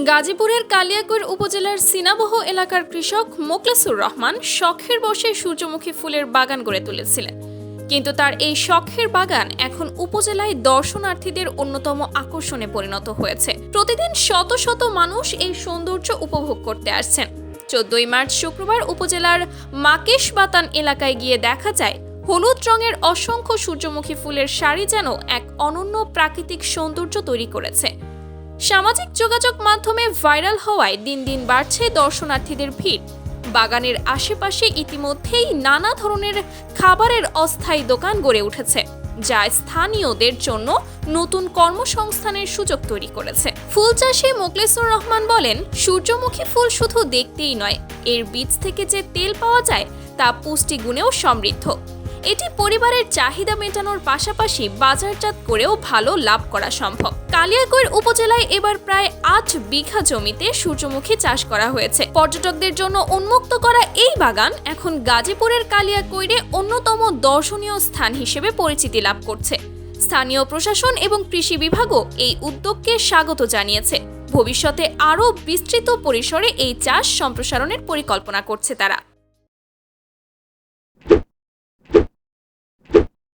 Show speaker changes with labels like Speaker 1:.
Speaker 1: গাজীপুরের কালিয়াকৈর উপজেলার সিনাবহ এলাকার কৃষক মোখলেসুর রহমান শখের বশে সূর্যমুখী ফুলের বাগান গড়ে তুলেছিলেন, কিন্তু তার এই শখের বাগান এখন উপজেলায় দর্শনার্থীদের অন্যতম আকর্ষণে পরিণত হয়েছে। প্রতিদিন শত শত মানুষ এই সৌন্দর্য উপভোগ করতে আসছেন। 14 মার্চ শুক্রবার উপজেলার মাকেশ বাতান এলাকায় গিয়ে দেখা যায় হলুদ রঙের অসংখ্য সূর্যমুখী ফুলের সারি যেন এক অনন্য প্রাকৃতিক সৌন্দর্য তৈরি করেছে। সামাজিক যোগাযোগ মাধ্যমে ভাইরাল হওয়ায় দিন দিন বাড়ছে দর্শনার্থীদের ভিড়। বাগানের আশেপাশে ইতিমধ্যেই নানা ধরনের খাবারের অস্থায়ী দোকান গড়ে উঠেছে, যা স্থানীয়দের জন্য নতুন কর্মসংস্থানের সুযোগ তৈরি করেছে। ফুল চাষী মোখলেসুর রহমান বলেন, সূর্যমুখী ফুল শুধু দেখতেই নয়, এর বীজ থেকে যে তেল পাওয়া যায় তা পুষ্টিগুণেও সমৃদ্ধ। এটি পরিবারের চাহিদা মেটানোর পাশাপাশি বাজারজাত করেও ভালো লাভ করা সম্ভব। কালিয়াকৈর উপজেলায় এবার প্রায় 8 বিঘা জমিতে সূর্যমুখী চাষ করা হয়েছে। পর্যটকদের জন্য উন্মুক্ত করা এই বাগান এখন গাজীপুরের কালিয়াকৈরে অন্যতম দর্শনীয় স্থান হিসেবে পরিচিতি লাভ করছে। স্থানীয় প্রশাসন এবং কৃষি বিভাগও এই উদ্যোগকে স্বাগত জানিয়েছে। ভবিষ্যতে আরও বিস্তৃত পরিসরে এই চাষ সম্প্রসারণের পরিকল্পনা করছে তারা।